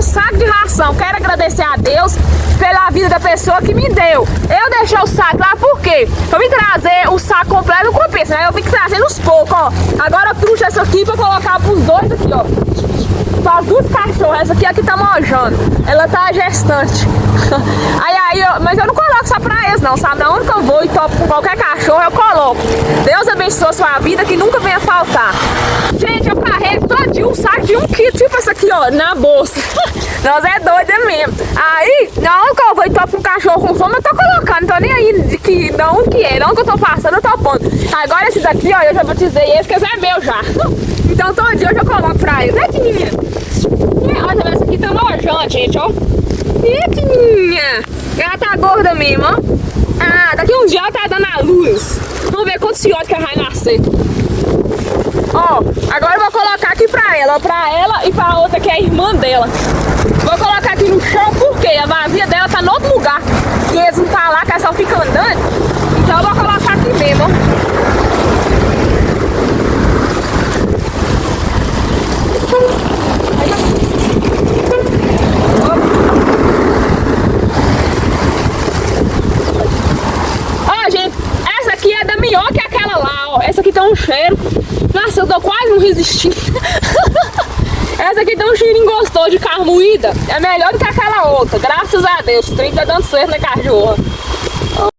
saco de ração. Quero agradecer a Deus pela vida da pessoa que me deu. Eu deixei o saco lá por quê? Pra me trazer o saco completo não compensa, né? Eu fico trazendo uns poucos, ó. Agora eu puxo essa aqui pra colocar pros dois aqui, ó. Para as duas cachorras, essa aqui é a que tá mojando. Ela tá gestante. Mas eu não coloco só pra eles não, sabe? Na hora que eu vou e topo com qualquer cachorro, eu coloco. Deus abençoe a sua vida, que nunca venha faltar. Gente, eu carrego todinho um saco de 1 quilo, tipo essa aqui, ó, na bolsa. Nós é doida mesmo. Aí, na hora que eu vou e topo um cachorro com fome, eu tô colocando. Não tô nem aí de onde que é. Na hora que eu tô passando, eu tô pondo. Agora esse daqui, ó, eu já batizei esse, que esse é meu já. Então todo dia eu já coloco pra eles. Né, olha, essa aqui tá nojante, gente, ó. Pequenininha. Ela tá gorda mesmo, ó. Ah, daqui uns dias ela tá dando a luz. Vamos ver quantos filhotes que ela vai nascer. Ó, agora eu vou colocar aqui pra ela e pra outra que é a irmã dela. Vou colocar aqui no chão porque a vazia dela tá no outro lugar. E eles não tá lá, que elas só ficam andando. Então eu vou colocar aqui mesmo, ó. Que é aquela lá, ó. Essa aqui tem um cheiro. Nossa, eu tô quase não resistindo. Essa aqui tem um cheirinho gostoso de carne moída. É melhor do que aquela outra. Graças a Deus. O trem tá dando certo na cachorra.